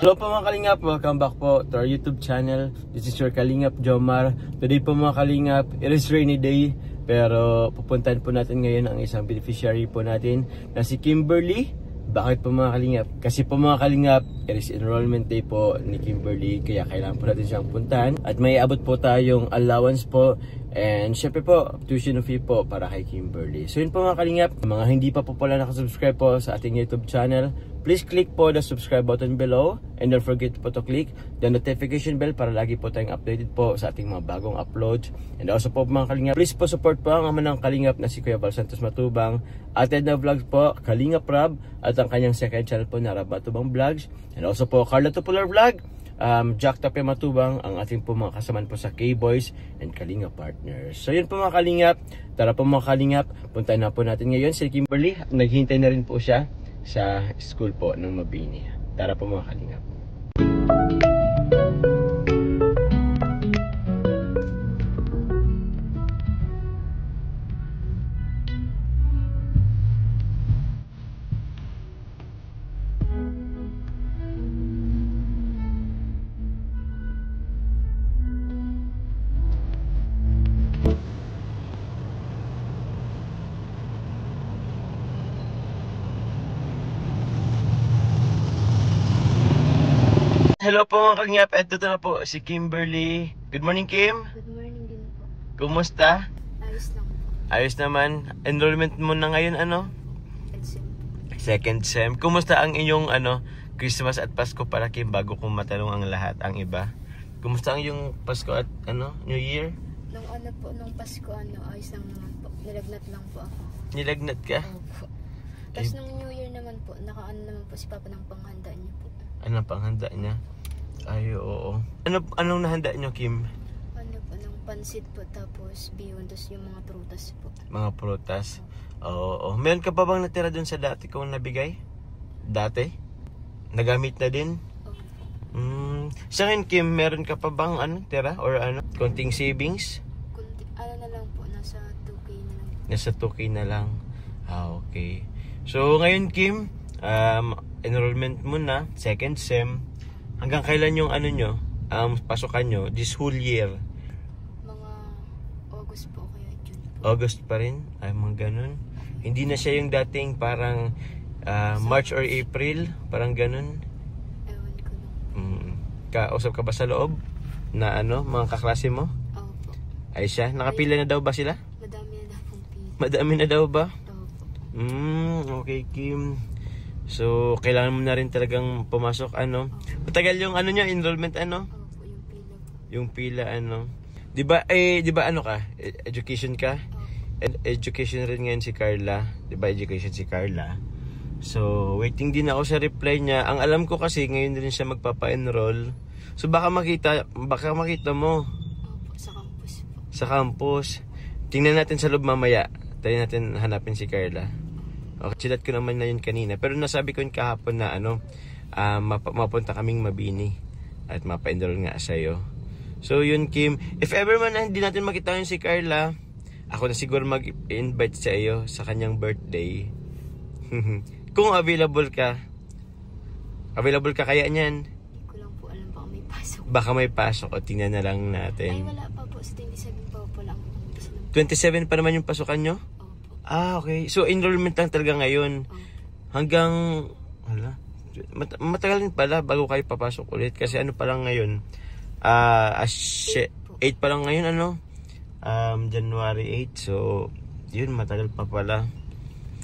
Hello po mga Kalingap, welcome back po to our YouTube channel. This is your Kalingap Jomar. Today po mga Kalingap, it is rainy day. Pero pupuntahan po natin ngayon ang isang beneficiary po natin na si Kimberly. Bakit po mga Kalingap? Kasi po mga Kalingap, it is enrollment day po ni Kimberly. Kaya kailangan po natin siyang puntahan. At may abot po tayong allowance po. And syempre po, tuition fee po para kay Kimberly. So yun po mga Kalingap, mga hindi pa po pala nakasubscribe po sa ating YouTube channel, please click po the subscribe button below. And don't forget po to click the notification bell para lagi po tayong updated po sa ating mga bagong uploads. And also po mga Kalingap, please po support po ang ama ng Kalingap na si Kuya Val Santos Matubang. Ated na vlogs po, Kalingap Rab, at ang kanyang second channel po na Rab Matubang Vlogs. And also po Carla Tupular Vlog, Jack Tape Matubang, ang ating po mga kasamaan po sa K-Boys and Kalingap Partners. So yun po mga Kalingap, tara po mga Kalingap, puntahan na po natin ngayon si Kimberly. Naghihintay na rin po siya sa school po ng Mabini. Tara po mga Kalingap. Hello po mga Kalingap, eto na po si Kimberly. Good morning Kim. Good morning din po. Kumusta? Ayos lang po. Ayos naman. Enrollment mo na ngayon ano? Second sem. Kumusta ang inyong Christmas at Pasko para Kim bago kong matanong ang lahat ang iba? Kumusta ang iyong Pasko at New Year? Nung Pasko ayos lang naman po. Nilagnat lang po ako. Nilagnat ka? Opo. Tapos nung New Year naman po, naman po si Papa ng panghanda niya po. Ano panghanda niya? Ay, oo. Anong nahanda niyo, Kim? Ng pansit po, tapos bihon, tapos yung mga prutas po. Mga prutas? Oo. Meron ka pa bang natira dun sa dati kong nabigay? Dati? Nagamit na din? Opo. Sa akin, Kim, meron ka pa bang tira? Or konting savings? Na lang po, nasa 2K na lang. Nasa 2K na lang. Okay. So, ngayon, Kim, enrollment mo na, second sem. Hanggang kailan yung pasukan nyo this whole year? Mga August po, kaya June po. August pa rin? Ay, mga ganun. Hindi na siya yung dating parang March or April, parang ganun. Ewan ko lang. Kausap ka ba sa loob na mga kaklase mo? Opo. Ay siya, nakapila na daw ba sila? Madami na daw pong pila. Madami na daw ba? Opo. Okay Kim. So, kailangan mo na rin talagang pumasok Matagal yung enrollment Opo, yung pila po. Yung pila 'Di ba ka? Education ka? Education rin ngayon si Carla. 'Di ba education si Carla? So, waiting din ako sa reply niya. Ang alam ko kasi ngayon din siya magpapa-enroll. So baka makita mo. Opo, sa campus po. Sa campus. Tingnan natin sa loob mamaya. Tayo natin hanapin si Carla. Okay, silat ko naman na yun kanina. Pero nasabi ko yun kahapon na mapunta kaming Mabini. At mapa-enroll nga sa'yo. So yun Kim, if ever man hindi natin makita yun si Carla, ako na siguro mag-invite sa iyo sa kanyang birthday. Kung available ka kaya niyan? Hindi ko lang po alam, baka may pasok. Baka may pasok o tingnan na lang natin. Ay, wala pa po. Sa 27 pa po lang. 27 pa naman yung pasukan nyo? Okay. So, enrollment lang talaga ngayon. Hanggang, matagal din pala bago kayo papasok ulit. Kasi pa lang ngayon? 8 pa lang ngayon, January 8. So, yun, matagal pa pala.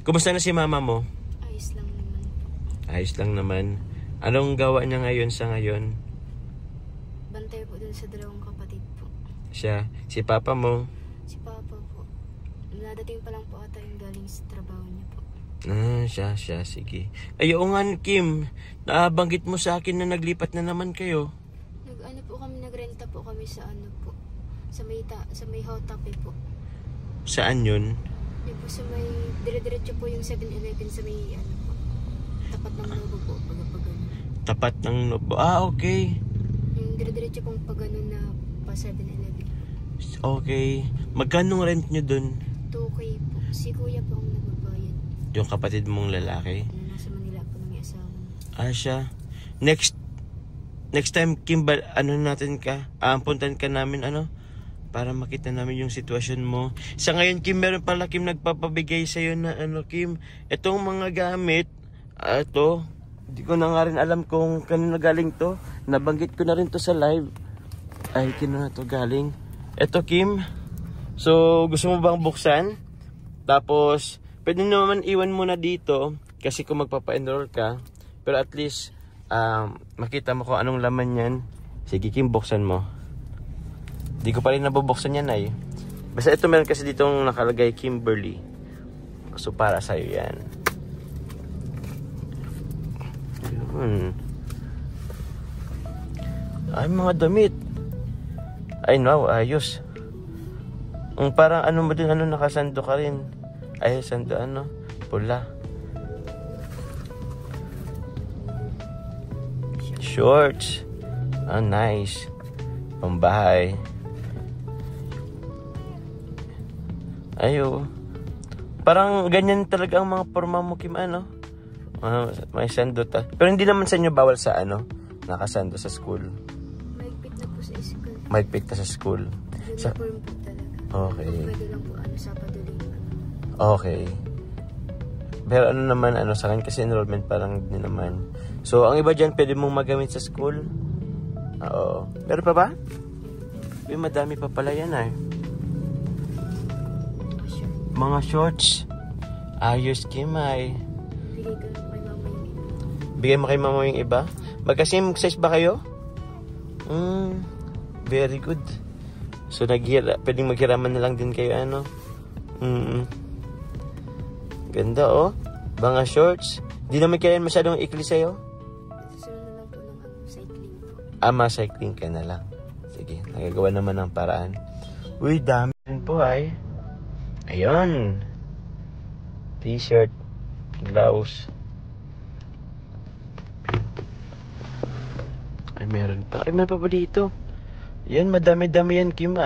Kumusta na si mama mo? Ayos lang naman po. Ayos lang naman. Anong gawa niya ngayon sa ngayon? Bantay po dun sa dalawang kapatid po. Siya, si papa mo? Si Papa po. Nadating pa lang po ata yung galing sa trabaho niya po. Siya, sige. Ay, oo nga, Kim. Nabanggit mo sa akin na naglipat na naman kayo. Nagrenta po kami sa po. Sa may Hotape po. Saan yun? Yung po sa may, dire-diretso po yung 7-Eleven sa may po. Tapat ng Nobo po, pagano. Tapat ng Nobo. Okay. Yung dire-diretso pong pagano na pa 7-Eleven. Okay. Magkano rent nyo dun? 2K po. Si Kuya po ang nagbabayad. Yung kapatid mong lalaki? Nasa Manila po ng asawa. Siya. Next next time, Kim, puntan ka namin, para makita namin yung sitwasyon mo. Sa ngayon, Kim, meron pala, Kim, nagpapabigay sa'yo na, Kim, itong mga gamit, hindi ko na nga rin alam kung kanino galing to. Nabanggit ko na rin to sa live. Ay, kino na to galing. Ito, Kim. So, gusto mo bang buksan? Tapos, pwede naman iwan mo na dito kasi kung magpapa-enroll ka. Pero at least, makita mo kung anong laman yan. Sige, Kim, buksan mo. Di ko pa rin nabubuksan yan, ay. Basta ito meron kasi ditong nakalagay Kimberly. So, para sa'yo yan. Ayun. Ay, mga damit. Ay, no, ayos. Parang mo din, nakasando ka rin. Ay, sando, pula. Shorts. Nice. Pambahay. Ayo. Parang ganyan talaga ang mga forma mo, Kim, may sando ta. Pero hindi naman sa inyo bawal sa nakasando sa school. Mahigpit na po sa school. Mahigpit na sa school. Uniform po talaga. Okay. Pwede lang po sa padaling. Okay. Pero naman, sa akin kasi enrollment parang din naman. So, ang iba dyan, pwede mong magamit sa school. Oo. Pero pa ba? Madami pa pala yan, Mga shorts. Ayos, Kim, Bigay mo kay mama yung iba? Magka-same size ba kayo? Very good. So, pwedeng maghiraman na lang din kayo, Ganda, Mga shorts. Di naman kaya masyadong ikli sa'yo? Susunod na lang po ng cycling po. Cycling ka na lang. Sige, nagagawa naman ng paraan. Uy, dami rin po, Ayun. T-shirt. Blouse. Ay, meron pa. Ay, meron pa ba dito? Yan, madami-dami yan, Kim,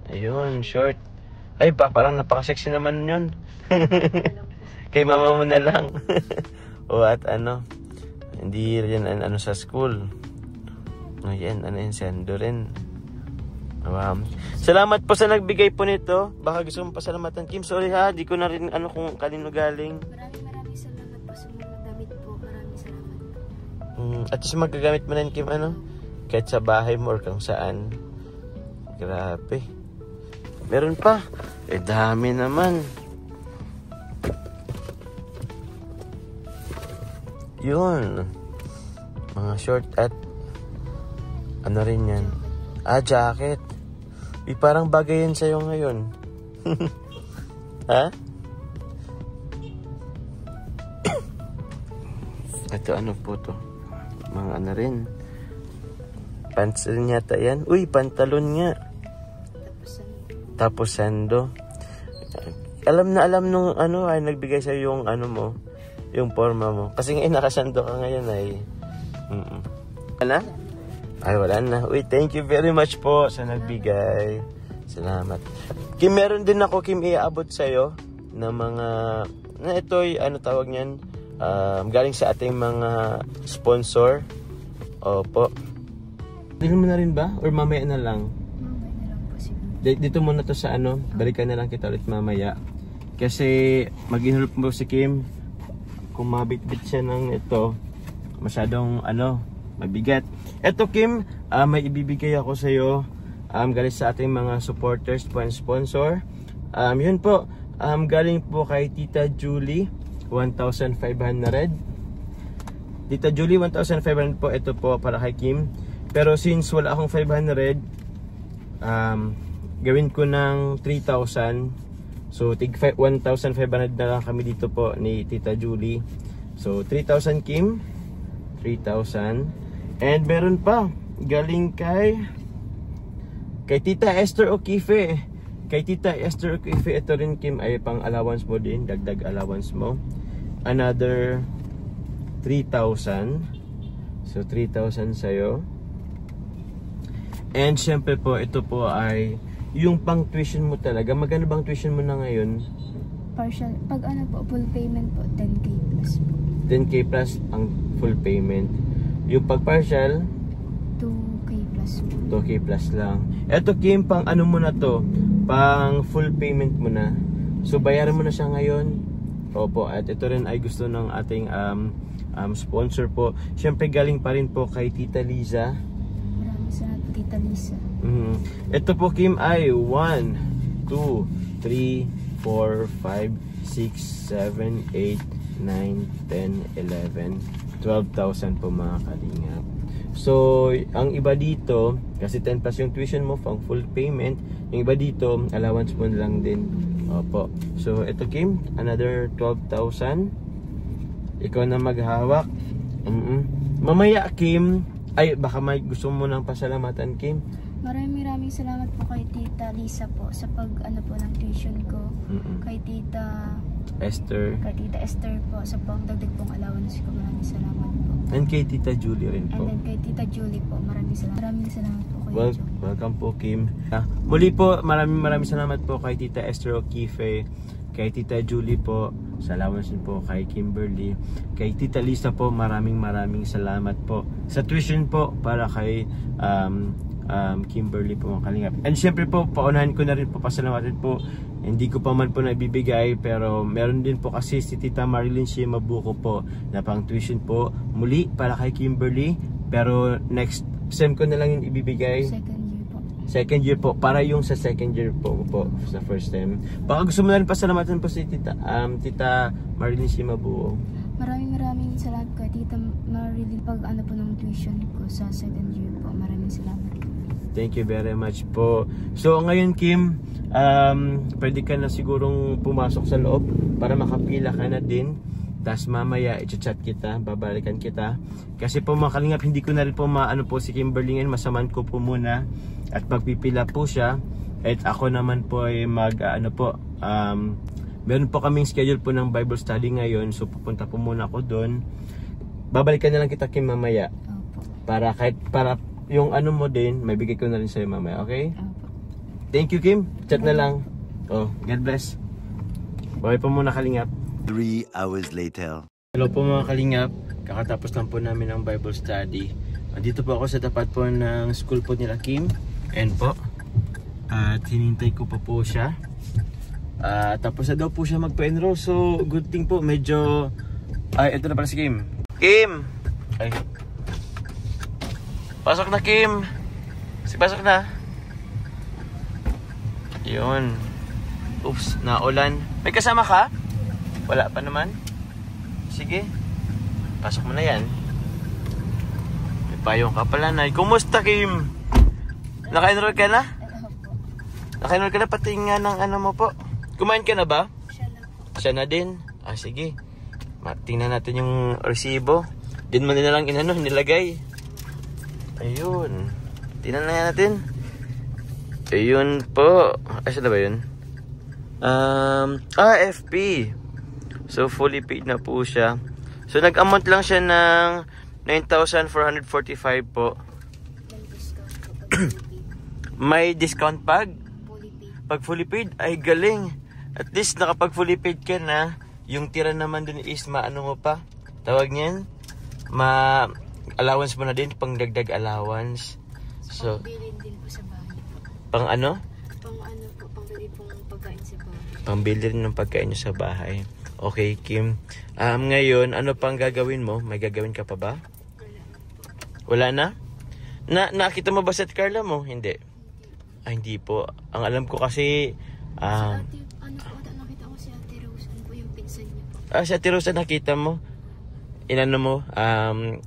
Ayun, short. Ay, parang napaka-sexy naman yun. Kay mama mo na lang. At hindi rin sa school. Ayan, sendo rin. Wow. Salamat po sa nagbigay po nito. Baka gusto mong pasalamatan, Kim. Sorry di ko na rin kung kanino galing. Maraming salamat po sa mga damit po. Maraming salamat. At least magagamit mo na yun, Kim, kahit sa bahay mo or kung saan. Grabe. Meron pa. Dami naman. Yun. Mga short at rin yan. Jacket. Parang bagay yan sa'yo ngayon. Ha? Ito po to? Mga rin. Pants rin yata yan. Uy, pantalon nga. Tapos sando. Alam na alam nung ay nagbigay sa'yo yung mo. Yung forma mo. Kasi ngayon nakasando ka ngayon ay. Ay, wala na. Uy, thank you very much po sa nagbigay. Salamat. Kim, meron din ako, Kim, iaabot sa'yo na mga, ito'y, tawag niyan, galing sa ating mga sponsor. Opo. Dito mo na rin ba? Or mamaya na lang? Mamaya na lang po siguro. Dito muna to sa balikan na lang kita ulit mamaya. Kasi, mag-inulp mo si Kim, kung mabitbit siya ng ito, masyadong, mabigat. Eto, Kim, may ibibigay ako sa iyo galing sa ating mga supporters po and sponsor. Yun po, galing po kay Tita Julie, 1,500. Tita Julie, 1,500 po. Ito po para kay Kim. Pero since wala akong 500, gawin ko ng 3,000. So, tig 1,500 na lang kami dito po ni Tita Julie. So, 3,000 Kim, 3,000. And meron pa galing kay Tita Esther O'Keefe. Kay Tita Esther O'Keefe, ito rin, Kim, ay pang allowance mo din, dagdag allowance mo. Another 3,000. So 3,000 sa'yo. And syempre po, ito po ay yung pang tuition mo talaga. Magkano bang tuition mo na ngayon? Partial. Pag full payment po, 10K plus po. 10K plus ang full payment. Yung pag-partial, 2K plus po. 2K plus lang. Eto Kim, pang ano mo na to? Pang full payment mo na. So bayaran mo na siya ngayon. Opo, at ito rin ay gusto ng ating sponsor po. Siyempre galing pa rin po kay Tita Liza. Maraming salamat po, Tita Lisa. Ito po Kim ay 1, 2, 3, 4, 5, 6, 7, 8, 9, 10, 11, 12,000 po mga kalingap. So, ang iba dito, kasi 10 plus yung tuition mo, pang full payment. Yung iba dito, allowance mo lang din. Opo. So, ito Kim, another 12,000. Ikaw na maghawak. Mamaya Kim, ay baka may gusto mo nang pasalamatan Kim. Maraming salamat po kay Tita Lisa po sa pag ano po ng tuition ko. Kay Tita Esther. Kay Tita Esther po sa pangdagdag pong allowance ko. Maraming salamat po. And kay Tita Julie rin po. And then kay Tita Julie po, maraming salamat po kay Welcome po Kim. Muli po, maraming salamat po kay Tita Esther O'Keefe, kay Tita Julie po, salamat din po kay Kimberly, kay Tita Lisa po, maraming salamat po sa tuition po para kay Kimberly po mga kalingap. And syempre po, paunahan ko na rin po, pasalamatan po, hindi ko pa man po naibibigay, pero meron din po kasi si Tita Marilyn Mabuco po na pang tuition po muli para kay Kimberly, pero next sem ko na lang yung ibibigay. Second year po, para yung sa second year po sa first time. Baka gusto mo na rin pasalamatan po si Tita Marilyn Mabuco. Maraming salamat kay Tita Marilyn pag ano po ng tuition ko sa second year po. Maraming salamat. Thank you very much po. So ngayon Kim, pwede ka na sigurong pumasok sa loob para makapila ka na din. Tapos mamaya i-chat kita, babalikan kita. Kasi po mga kalingap, hindi ko na rin po maano po si Kimberly ngayon, masaman ko po muna at pagpipila po siya. At ako naman po ay meron po kaming schedule po ng Bible study ngayon, so pupunta po muna ako doon. Babalikan na lang kita Kim mamaya. Para yung ano mo din, may bigay ko na rin sa'yo mamaya, okay? Thank you Kim, chat na lang. Oh, God bless. Bye po muna kalingap. 3 hours later. Hello po mga kalingap, kakatapos lang po namin ng Bible study. Dito po ako sa tapat po ng school po nila Kim. And po, at hinintay ko pa po siya. Tapos na daw po siya magpa-enroll. So good thing po, medyo ito na pala si Kim. Kim! Ay. Pasok na Kim! Pasok na. Yun. Oops, naulan. May kasama ka? Wala pa naman. Sige. Pasok mo na yan. May payong ka pala na. Kumusta Kim? Naka-enroll ka na? Naka-enroll ka na pati nga ng ano mo po. Kumain ka na ba? Siya na din. Sige. Tingnan natin yung resibo. Din mo din na lang nilagay. Ayun. Tingnan na natin. Ayun po. Saan na ba yun? FP. So fully paid na po siya. So nag-amount lang siya ng 9,445 po. May discount pag fully paid. Ay galing. At least nakapag fully paid ka na. Yung tira naman dun is maano mo pa. Tawag niyan, allowance mo na din, pang dagdag allowance. So Pangbilin din po sa bahay. Pang ano? Pangbili pong pagkain sa bahay. Pambili rin ng pagkain nyo sa bahay. Okay, Kim. Ngayon, ano pang gagawin mo? May gagawin ka pa ba? Wala na? Nakita mo ba sa Carla mo? Hindi. Hindi po. Ang alam ko kasi nakita ko si Ate Rose. Ano po yung pinsan niya po? si Ate Rose nakita mo? Inano mo? Hindi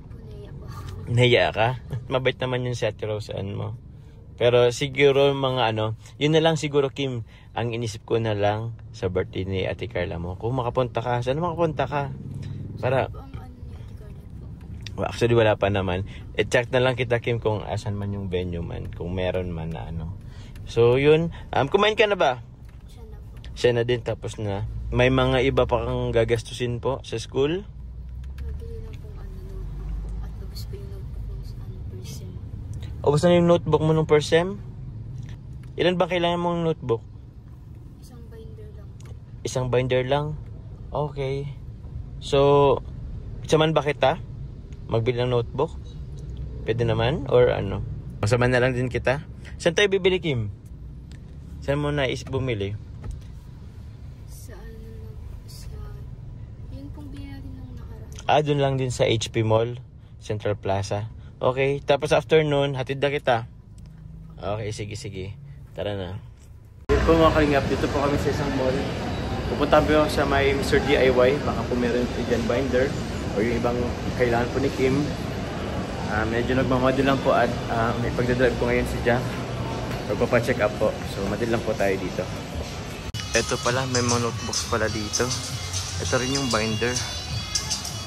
po, naiya po. Nahiya ka? Mabait naman yun si Ate Rose mo. Pero siguro yun na lang siguro Kim, ang inisip ko na lang sa birthday ni Ate Carla mo. Kung makapunta ka, saan makapunta ka? Para actually wala pa naman. I-check na lang kita Kim kung asan man yung venue man, kung meron man na So yun, kumain ka na ba? Siya na din, tapos na. May mga iba pa kang gagastusin po sa school? Nabili lang pong at tapos po yung notebook ng per sem. Ubus na yung notebook mo nung per sem? Ilan ba kailangan mong notebook? Isang binder lang po. Isang binder lang? Okay. So, samahan ba kita? Magbili ng notebook? Pwede naman? Or ano? Masama na lang din kita. Saan tayo bibili, Kim? Saan mo naisip bumili? Sa yun pong binili nung nakaraan. Doon lang din sa HP Mall, Central Plaza. Okay, tapos afternoon, hatid na kita. Okay, sige. Tara na. Dito po mga kalingap, dito po kami sa isang mall. Pupunta po sa may Mr. DIY. Baka po meron po dyan binder o yung ibang kailangan po ni Kim. Medyo nagmamadil lang po at may pagdadrive po ngayon si Jack. Magpapacheck up po. So madil lang po tayo dito. Ito pala, may mga notebooks pala dito. Ito rin yung binder.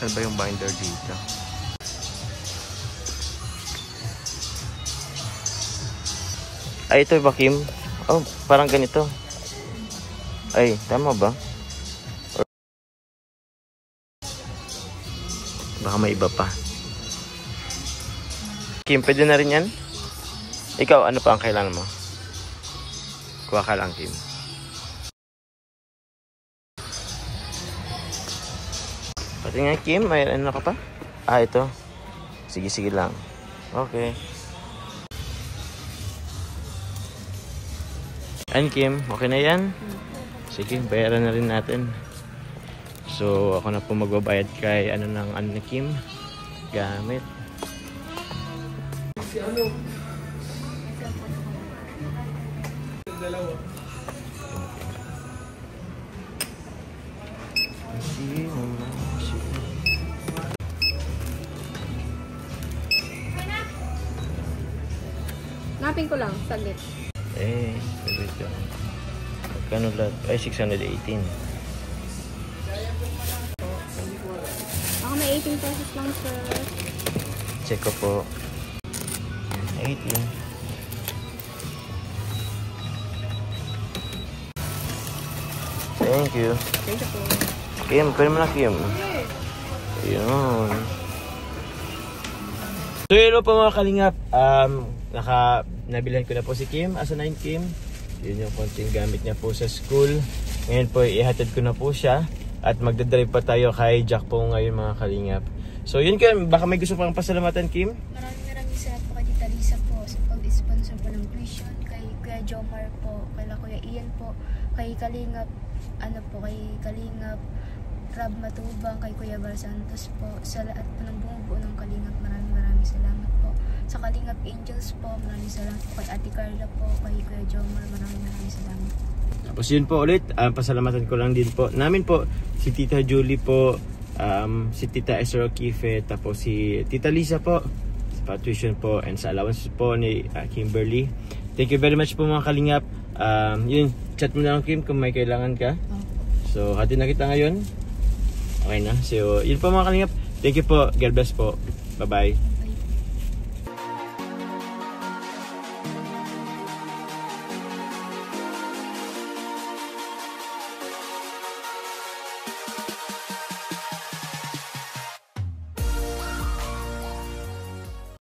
Ano ba yung binder dito? Ay, ito ba, Kim? Oh, parang ganito. Ay, tama ba? Or baka may iba pa. Kim, pwede na rin yan? Ikaw, ano pa ang kailangan mo? Kuha ka lang, Kim. Pati nga, Kim, may ano ka pa? Ito. Sige lang. Okay. Kim, okay na yan? Sige, bayaran na rin natin. So, ako na po magbabayad kay ni Kim. Gamit. Napin ko lang, saglit. Saglit lang. Magkano lahat? Ay, 618. Ako may 18 pesos lang, sir. Check ko po. 18. Thank you. Thank you po. Kim, pwede mo na, Kim. Ayun. So, hello po mga kalingap. Nabilan ko na po si Kim. Asa na yung Kim? Yun yung konting gamit niya po sa school. Ngayon po, ihatid ko na po siya. At magdadrive pa tayo kay Jack po ngayon mga kalingap. So, yun Kim. Baka may gusto pang pasalamatan, Kim? Maraming salamat po kay Tita Lisa po sa pag-sponsor po ng tuition. Kay Kuya Jomar po. Kay Kuya Ian po. Kay Kalingap, kay Kalingap Rab Matubang, kay Kuya Val Santos po. Sa lahat po ng bumubuo ng Kalingap, maraming salamat po. Sa Kalingap Angels po, maraming salamat po. Kay Ate Carla po, kay Kuya Jomar, maraming salamat po. Tapos yun po ulit, pasalamatan ko lang din po namin po si Tita Julie po, si Tita Esther O'Keefe, tapos si Tita Lisa po sa tuition po, and sa allowance po ni Kimberly. Thank you very much po mga kalingap. Yun, chat mo na lang Kim kung may kailangan ka. So hatid na kita ngayon. Okay na. So yun po mga kalingap. Thank you po. God bless po. Bye bye.